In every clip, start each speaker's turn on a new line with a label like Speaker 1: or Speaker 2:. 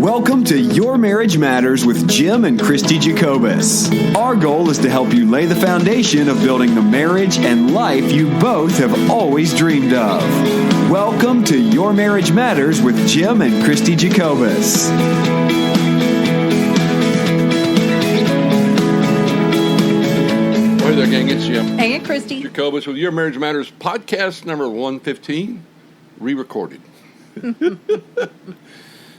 Speaker 1: Welcome to Your Marriage Matters with Jim and Christy Jacobus. Our goal is to help you lay the foundation of building the marriage and life you both have always dreamed of. Welcome to Your Marriage Matters with Jim and Christy Jacobus.
Speaker 2: Hey there, gang. It's Jim.
Speaker 3: Hey, Christy.
Speaker 2: Jacobus with Your Marriage Matters podcast number 115, re-recorded.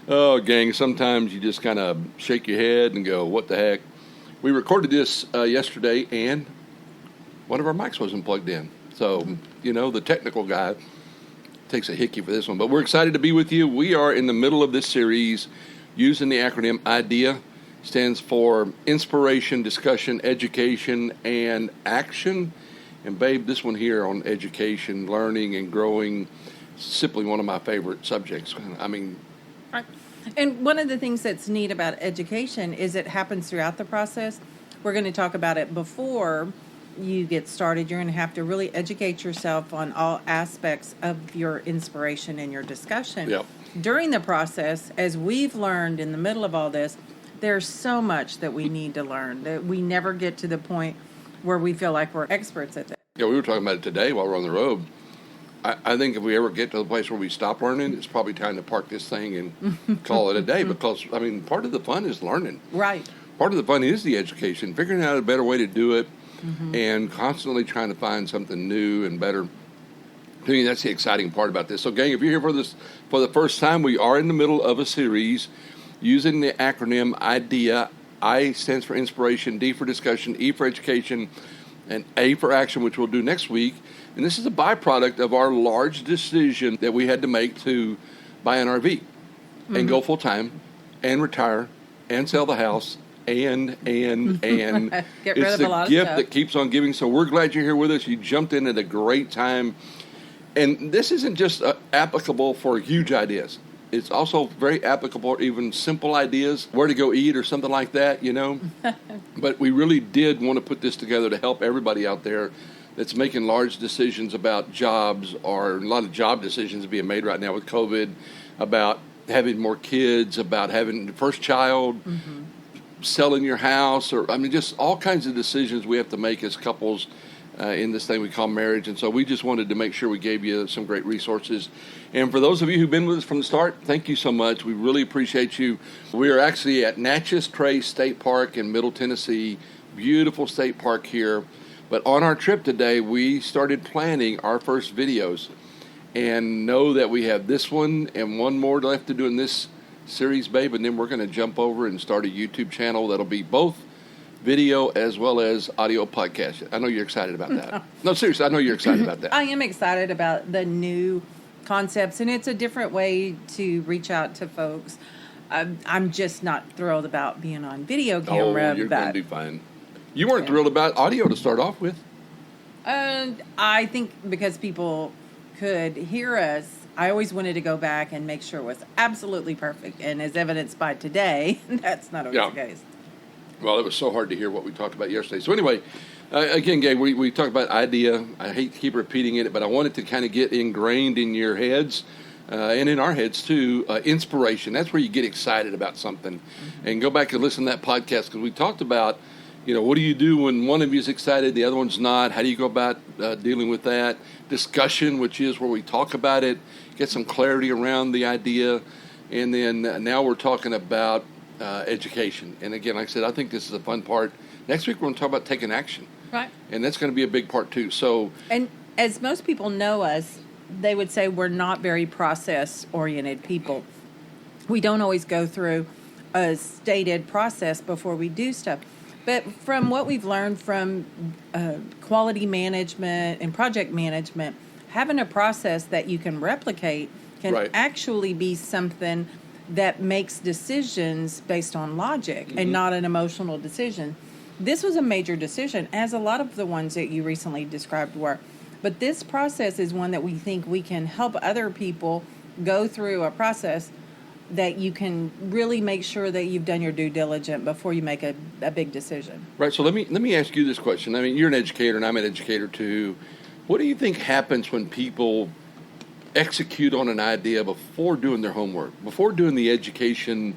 Speaker 2: Oh, gang, sometimes you just kind of shake your head and go, what the heck? We recorded this yesterday, and one of our mics wasn't plugged in. So, you know, the technical guy takes a hickey for this one. But we're excited to be with you. We are in the middle of this series using the acronym IDEA. Stands for Inspiration, Discussion, Education, and Action. And, babe, this one here on education, learning, and growing, simply one of my favorite subjects. I mean...
Speaker 3: Right. And one of the things that's neat about education is it happens throughout the process. We're going to talk about it before you get started. You're going to have to really educate yourself on all aspects of your inspiration and your discussion.
Speaker 2: Yep.
Speaker 3: During the process, as we've learned in the middle of all this, there's so much that we need to learn that we never get to the point where we feel like we're experts at that.
Speaker 2: Yeah, we were talking about it today while we're on the road. I think if we ever get to the place where we stop learning, it's probably time to park this thing and call it a day because, I mean, part of the fun is learning.
Speaker 3: Right.
Speaker 2: Part of the fun is the education, figuring out a better way to do it and constantly trying to find something new and better. To me, that's the exciting part about this. So, gang, if you're here for the first time, we are in the middle of a series using the acronym IDEA. I stands for inspiration, D for discussion, E for education, and A for action, which we'll do next week. And this is a byproduct of our large decision that we had to make to buy an RV and go full time and retire and sell the house and
Speaker 3: Get rid
Speaker 2: it's
Speaker 3: of a lot
Speaker 2: the
Speaker 3: of
Speaker 2: gift
Speaker 3: stuff.
Speaker 2: that keeps on giving. So we're glad you're here with us. You jumped in at a great time. And this isn't just applicable for huge ideas. It's also very applicable, even simple ideas, where to go eat or something like that, you know. But we really did want to put this together to help everybody out there that's making large decisions about jobs, or a lot of job decisions being made right now with COVID, about having more kids, about having the first child, selling your house, or, I mean, just all kinds of decisions we have to make as couples in this thing we call marriage. And so we just wanted to make sure we gave you some great resources. And for those of you who've been with us from the start, thank you so much. We really appreciate you. We are actually at Natchez Trace State Park in Middle Tennessee. Beautiful state park here. But on our trip today, we started planning our first videos. And know that we have this one and one more left to do in this series, babe. And then we're going to jump over and start a YouTube channel that'll be both video as well as audio podcast. I know you're excited about that. No, seriously, I know you're excited about that.
Speaker 3: I am excited about the new concepts, and it's a different way to reach out to folks. I'm just not thrilled about being on video camera.
Speaker 2: Oh, you're going to do fine. You weren't thrilled about audio to start off with.
Speaker 3: I think because people could hear us, I always wanted to go back and make sure it was absolutely perfect. And as evidenced by today, that's not always the case.
Speaker 2: Well, it was so hard to hear what we talked about yesterday. So anyway, again, gang, we talked about IDEA. I hate to keep repeating it, but I wanted to kind of get ingrained in your heads and in our heads too. Inspiration. That's where you get excited about something. And go back and listen to that podcast because we talked about, you know, what do you do when one of you is excited, the other one's not? How do you go about dealing with that? Discussion, which is where we talk about it, get some clarity around the idea. And then now we're talking about education. And again, like I said, I think this is a fun part. Next week, we're going to talk about taking action.
Speaker 3: Right.
Speaker 2: And that's going to be a big part too. So,
Speaker 3: and as most people know us, they would say we're not very process-oriented people. We don't always go through a stated process before we do stuff. But from what we've learned from quality management and project management, having a process that you can replicate can actually be something that makes decisions based on logic and not an emotional decision. This was a major decision, as a lot of the ones that you recently described were. But this process is one that we think we can help other people go through a process that you can really make sure that you've done your due diligence before you make a big decision.
Speaker 2: Right. So let me ask you this question. I mean, you're an educator and I'm an educator too. What do you think happens when people execute on an idea before doing their homework, before doing the education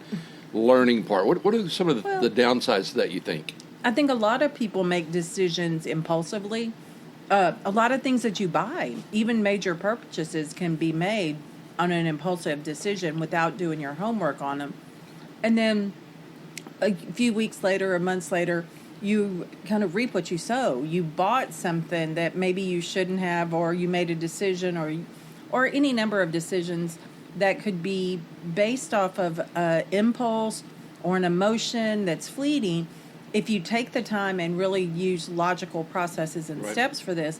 Speaker 2: learning part? What are some of the downsides to that, you think?
Speaker 3: I think a lot of people make decisions impulsively. A lot of things that you buy, even major purchases, can be made on an impulsive decision without doing your homework on them. And then a few weeks later or months later, you kind of reap what you sow. You bought something that maybe you shouldn't have, or you made a decision, or any number of decisions that could be based off of impulse or an emotion that's fleeting. If you take the time and really use logical processes and steps for this,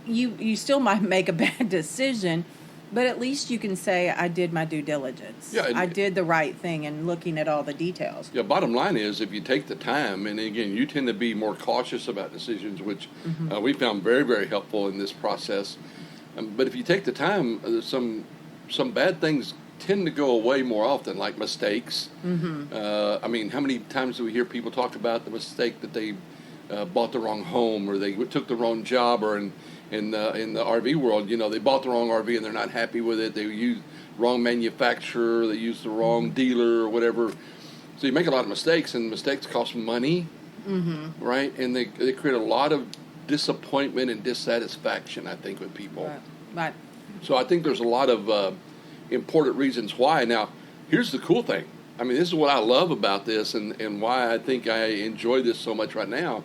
Speaker 3: you still might make a bad decision, but at least you can say, I did my due diligence.
Speaker 2: Yeah,
Speaker 3: I did the right thing and looking at all the details.
Speaker 2: Yeah, bottom line is, if you take the time, and again, you tend to be more cautious about decisions, which we found very, very helpful in this process. But if you take the time, some bad things tend to go away more often, like mistakes. I mean, how many times do we hear people talk about the mistake that they bought the wrong home, or they took the wrong job, or in the RV world, they bought the wrong RV and they're not happy with it. They used wrong manufacturer, they used the wrong dealer, or whatever. So you make a lot of mistakes, and mistakes cost money, right? And they create a lot of disappointment and dissatisfaction, I think, with people.
Speaker 3: Right.
Speaker 2: So I think there's a lot of important reasons why. Now, here's the cool thing. I mean, this is what I love about this, and why I think I enjoy this so much right now.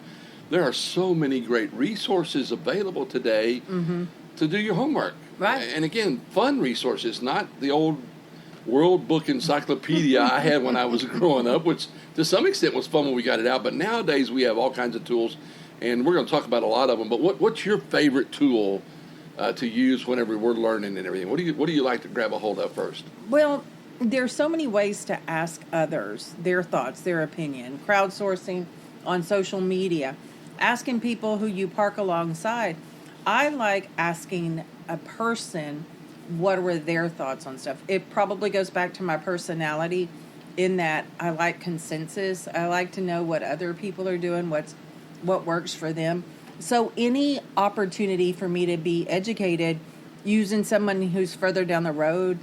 Speaker 2: There are so many great resources available today to do your homework.
Speaker 3: Right.
Speaker 2: And again, fun resources, not the old World Book Encyclopedia I had when I was growing up, which to some extent was fun when we got it out. But nowadays we have all kinds of tools, and we're going to talk about a lot of them. But what's your favorite tool to use whenever we're learning and everything? What do you like to grab a hold of first?
Speaker 3: Well, there's so many ways to ask others their thoughts, their opinion. Crowdsourcing on social media, asking people who you park alongside. I like asking a person what were their thoughts on stuff. It probably goes back to my personality in that I like consensus. I like to know what other people are doing, what works for them. So any opportunity for me to be educated using someone who's further down the road,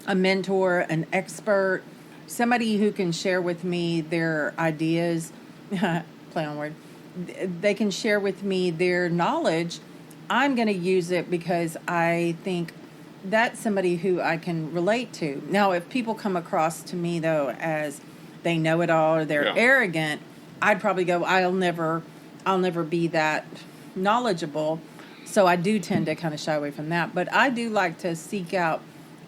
Speaker 3: a mentor, an expert, somebody who can share with me their ideas, play on word, they can share with me their knowledge, I'm going to use it because I think that's somebody who I can relate to. Now, if people come across to me, though, as they know it all or they're arrogant, I'd probably go, I'll never be that knowledgeable. So I do tend to kind of shy away from that. But I do like to seek out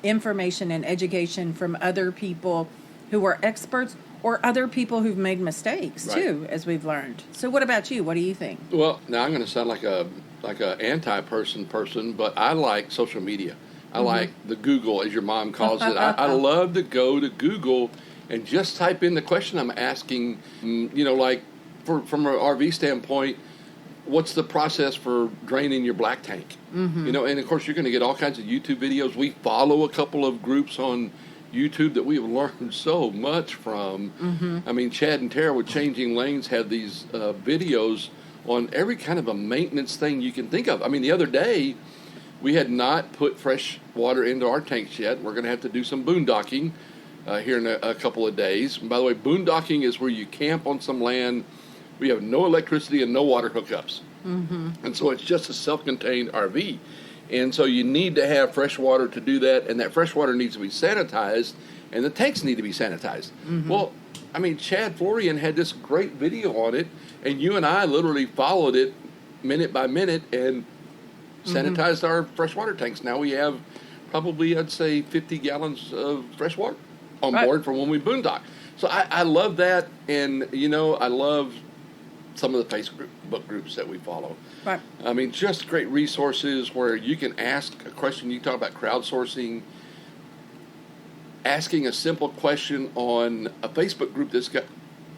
Speaker 3: information and education from other people who are experts or other people who've made mistakes too, as we've learned. So what about you? What do you think?
Speaker 2: Well, now I'm going to sound like a anti-person, but I like social media. I like the Google, as your mom calls it. I love to go to Google and just type in the question I'm asking, like from an RV standpoint, what's the process for draining your black tank? And of course you're going to get all kinds of YouTube videos. We follow a couple of groups on YouTube that we have learned so much from. I mean, Chad and Tara with Changing Lanes have these videos on every kind of a maintenance thing you can think of. I mean, the other day, we had not put fresh water into our tanks yet. We're going to have to do some boondocking here in a couple of days. And by the way, boondocking is where you camp on some land. We have no electricity and no water hookups. And so it's just a self-contained RV. And so you need to have fresh water to do that, and that fresh water needs to be sanitized, and the tanks need to be sanitized. Well, I mean, Chad Florian had this great video on it, and you and I literally followed it minute by minute and sanitized our freshwater tanks. Now we have probably, I'd say, 50 gallons of fresh water on board from when we boondock. So I love that, and, I love some of the Facebook groups that we follow.
Speaker 3: Right.
Speaker 2: I mean, just great resources where you can ask a question. You talk about crowdsourcing, asking a simple question on a Facebook group that's got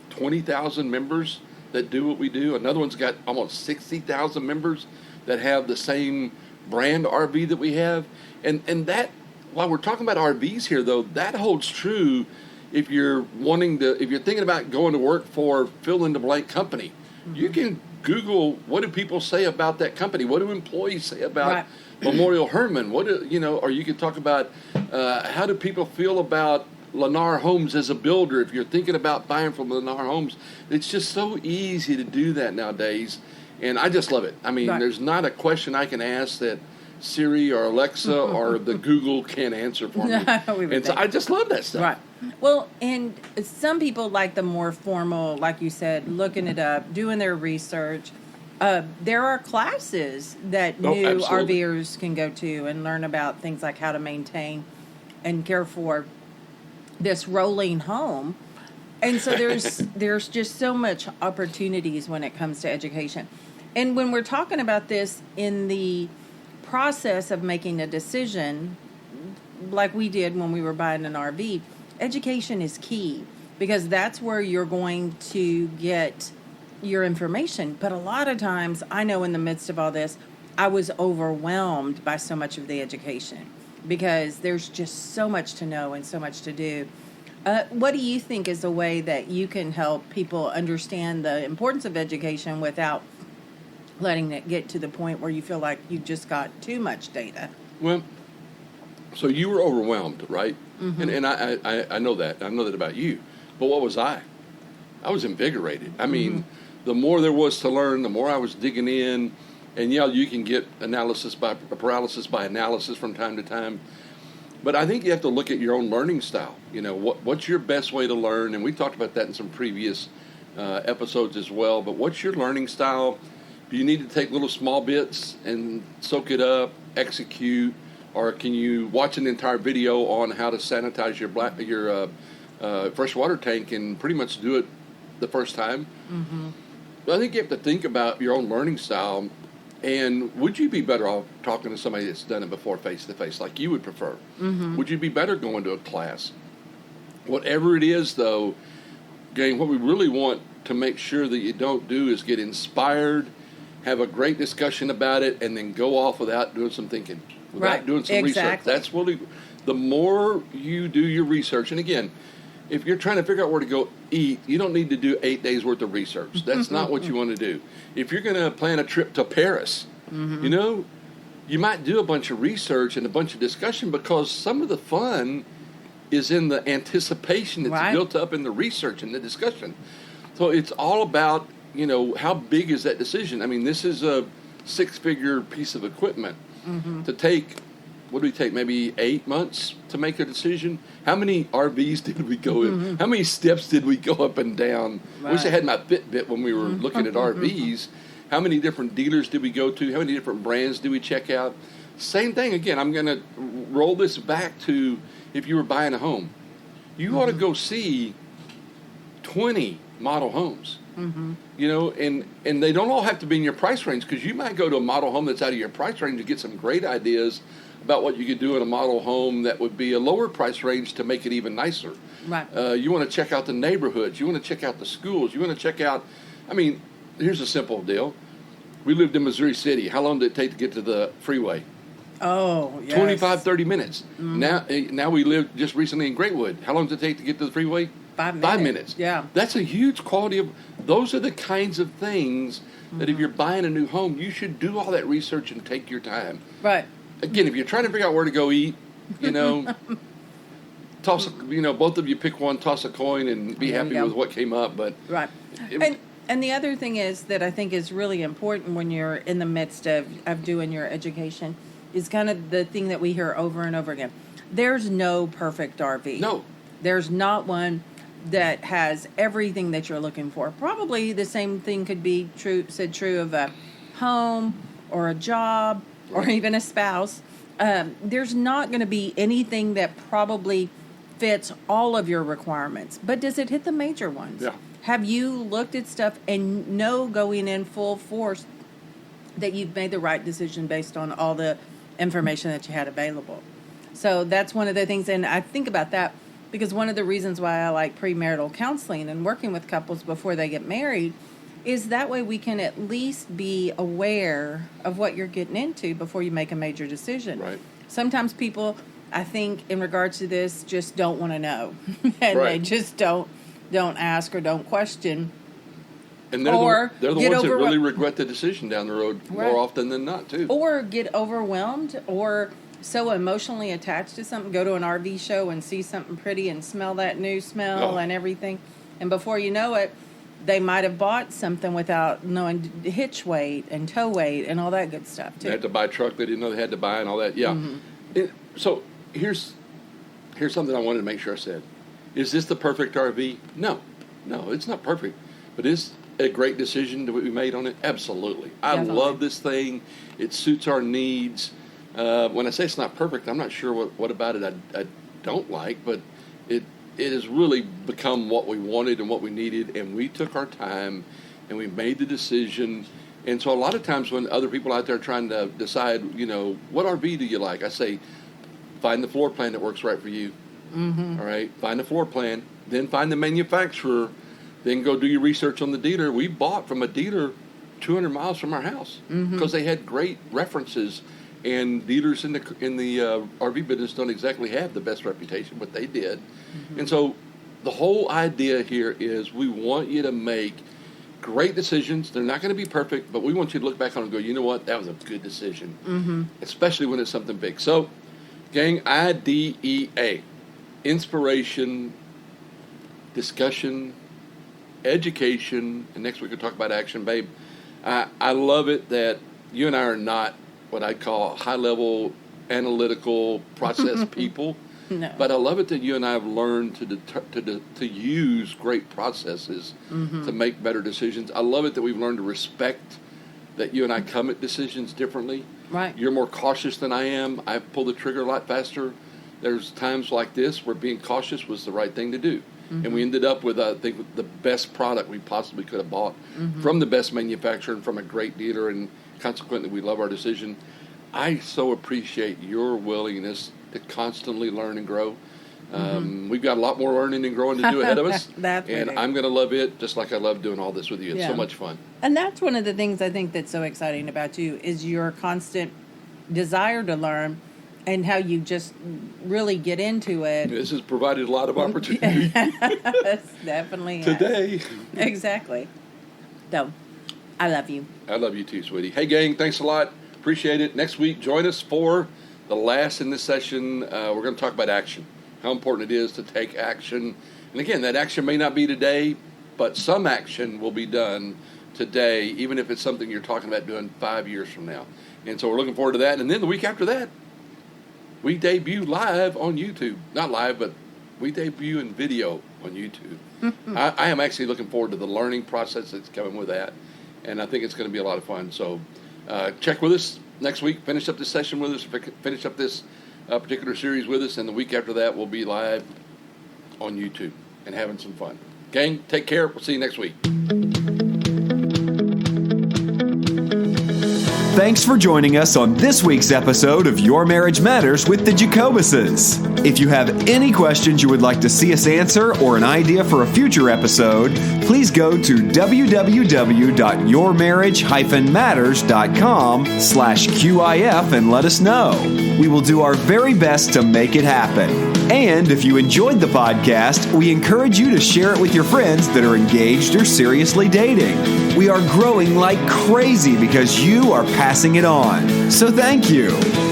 Speaker 2: 20,000 members that do what we do. Another one's got almost 60,000 members that have the same brand RV that we have. And that, while we're talking about RVs here, though, that holds true if you're thinking about going to work for fill-in-the-blank company. You can Google, what do people say about that company? What do employees say about Memorial Hermann. Or you could talk about how do people feel about Lennar Homes as a builder. If you're thinking about buying from Lennar Homes, it's just so easy to do that nowadays, and I just love it. I mean, There's not a question I can ask that Siri or Alexa or the Google can't answer for me. And so I just love that stuff.
Speaker 3: Right. Well, and some people like the more formal, like you said, looking it up, doing their research. There are classes that new RVers can go to and learn about things like how to maintain and care for this rolling home. And so there's just so much opportunities when it comes to education. And when we're talking about this in the process of making a decision, like we did when we were buying an RV, education is key, because that's where you're going to get your information. But a lot of times, I know in the midst of all this, I was overwhelmed by so much of the education, because there's just so much to know and so much to do. What do you think is a way that you can help people understand the importance of education without letting it get to the point where you feel like you've just got too much data?
Speaker 2: Well, so you were overwhelmed, right?
Speaker 3: Mm-hmm.
Speaker 2: And I know that. I know that about you. But what was I? I was invigorated. I mean, the more there was to learn, the more I was digging in. And yeah, you can get paralysis by analysis from time to time. But I think you have to look at your own learning style. You know, what's your best way to learn? And we talked about that in some previous episodes as well. But what's your learning style? Do you need to take little small bits and soak it up, execute, or can you watch an entire video on how to sanitize your freshwater tank and pretty much do it the first time? Mm-hmm. I think you have to think about your own learning style, and would you be better off talking to somebody that's done it before face-to-face, like you would prefer? Mm-hmm. Would you be better going to a class? Whatever it is, though, again, what we really want to make sure that you don't do is get inspired, have a great discussion about it, and then go off without doing some thinking, without doing some research. That's really, the more you do your research, and again, if you're trying to figure out where to go eat, you don't need to do 8 days worth of research. That's not what you want to do. If you're going to plan a trip to Paris, you might do a bunch of research and a bunch of discussion, because some of the fun is in the anticipation that's built up in the research and the discussion. So it's all about, how big is that decision? I mean, this is a 6-figure piece of equipment to take. What do we take? Maybe 8 months to make a decision. How many RVs did we go in? How many steps did we go up and down? I wish I had my Fitbit when we were looking at RVs. How many different dealers did we go to? How many different brands did we check out? Same thing again. I'm going to roll this back to if you were buying a home. You ought to go see 20 model homes. And they don't all have to be in your price range, because you might go to a model home that's out of your price range and get some great ideas about what you could do in a model home that would be a lower price range to make it even nicer.
Speaker 3: Right.
Speaker 2: You want to check out the neighborhoods. You want to check out the schools. You want to check out, here's a simple deal. We lived in Missouri City. How long did it take to get to the freeway?
Speaker 3: Oh, yes.
Speaker 2: 25, 30 minutes. Now we live just recently in Greatwood. How long does it take to get to the freeway?
Speaker 3: 5 minutes.
Speaker 2: 5 minutes.
Speaker 3: Yeah.
Speaker 2: That's a huge quality of, those are the kinds of things that if you're buying a new home, you should do all that research and take your time.
Speaker 3: Right.
Speaker 2: Again, if you're trying to figure out where to go eat, toss, both of you pick one, toss a coin, and be happy with what came up. But
Speaker 3: right. And the other thing is that I think is really important when you're in the midst of doing your education is kind of the thing that we hear over and over again. There's no perfect RV.
Speaker 2: No.
Speaker 3: There's not one that has everything that you're looking for. Probably the same thing could be true of a home or a job or even a spouse. There's not going to be anything that probably fits all of your requirements. But does it hit the major ones?
Speaker 2: Yeah.
Speaker 3: Have you looked at stuff and know going in full force that you've made the right decision based on all the information that you had available? So that's one of the things, and I think about that because one of the reasons why I like premarital counseling and working with couples before they get married is that way we can at least be aware of what you're getting into before you make a major decision.
Speaker 2: Right.
Speaker 3: Sometimes people, I think, in regards to this, just don't want to know, and they just don't ask or don't question.
Speaker 2: And they're
Speaker 3: Or
Speaker 2: they're the
Speaker 3: get
Speaker 2: ones that
Speaker 3: overwhel-
Speaker 2: really regret the decision down the road
Speaker 3: Right.
Speaker 2: more often than not, too.
Speaker 3: Or get overwhelmed or so emotionally attached to something, go to an RV show and see something pretty and smell that new smell
Speaker 2: Oh.
Speaker 3: and everything. And before you know it, they might have bought something without knowing hitch weight and tow weight and all that good stuff,
Speaker 2: They had
Speaker 3: too.
Speaker 2: to buy a truck they didn't know they had to buy and all that. Yeah. So here's something I wanted to make sure I said. Is this the perfect RV? No, it's not perfect. But is a great decision that we made on it? Absolutely. I
Speaker 3: Definitely.
Speaker 2: love this thing. It suits our needs. When I say it's not perfect, I'm not sure what about it I don't like, but it has really become what we wanted and what we needed, and we took our time and we made the decision. And so a lot of times when other people out there are trying to decide, what RV do you like? I say, find the floor plan that works right for you. Mm-hmm. All right, find the floor plan, then find the manufacturer, then go do your research on the dealer. We bought from a dealer 200 miles from our house because they had great references. And dealers in the RV business don't exactly have the best reputation, but they did. Mm-hmm. And so the whole idea here is we want you to make great decisions. They're not going to be perfect, but we want you to look back on it and go, you know what, that was a good decision, especially when it's something big. So, gang, IDEA, inspiration, discussion, education, and next week we'll talk about action, babe. I love it that you and I are not what I call high-level analytical process people.
Speaker 3: No.
Speaker 2: But I love it that you and I have learned to use great processes to make better decisions. I love it that we've learned to respect that you and I come at decisions differently.
Speaker 3: Right.
Speaker 2: You're more cautious than I am. I pull the trigger a lot faster. There's times like this where being cautious was the right thing to do. And we ended up with, I think, the best product we possibly could have bought from the best manufacturer and from a great dealer, and consequently we love our decision. I so appreciate your willingness to constantly learn and grow. We've got a lot more learning and growing to do ahead of us.
Speaker 3: That's
Speaker 2: and
Speaker 3: right.
Speaker 2: I'm going to love it just like I love doing all this with you. It's
Speaker 3: Yeah.
Speaker 2: so much fun.
Speaker 3: And that's one of the things I think that's so exciting about you is your constant desire to learn and how you just really get into it.
Speaker 2: This has provided a lot of opportunity
Speaker 3: Yes, definitely has.
Speaker 2: today.
Speaker 3: Exactly. So, I love you.
Speaker 2: I love you too, sweetie. Hey, gang, thanks a lot. Appreciate it. Next week, join us for the last in this session. We're going to talk about action, how important it is to take action. And again, that action may not be today, but some action will be done today, even if it's something you're talking about doing 5 years from now. And so we're looking forward to that. And then the week after that, we debut live on YouTube. Not live, but we debut in video on YouTube. I am actually looking forward to the learning process that's coming with that. And I think it's going to be a lot of fun. So check with us next week. Finish up this session with us. Finish up this particular series with us. And the week after that, we'll be live on YouTube and having some fun. Gang, take care. We'll see you next week.
Speaker 1: Thanks for joining us on this week's episode of Your Marriage Matters with the Jacobuses. If you have any questions you would like to see us answer or an idea for a future episode, please go to www.yourmarriage-matters.com/QIF and let us know. We will do our very best to make it happen. And if you enjoyed the podcast, we encourage you to share it with your friends that are engaged or seriously dating. We are growing like crazy because you are passing it on. So thank you.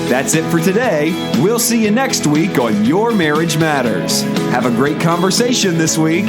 Speaker 1: That's it for today. We'll see you next week on Your Marriage Matters. Have a great conversation this week.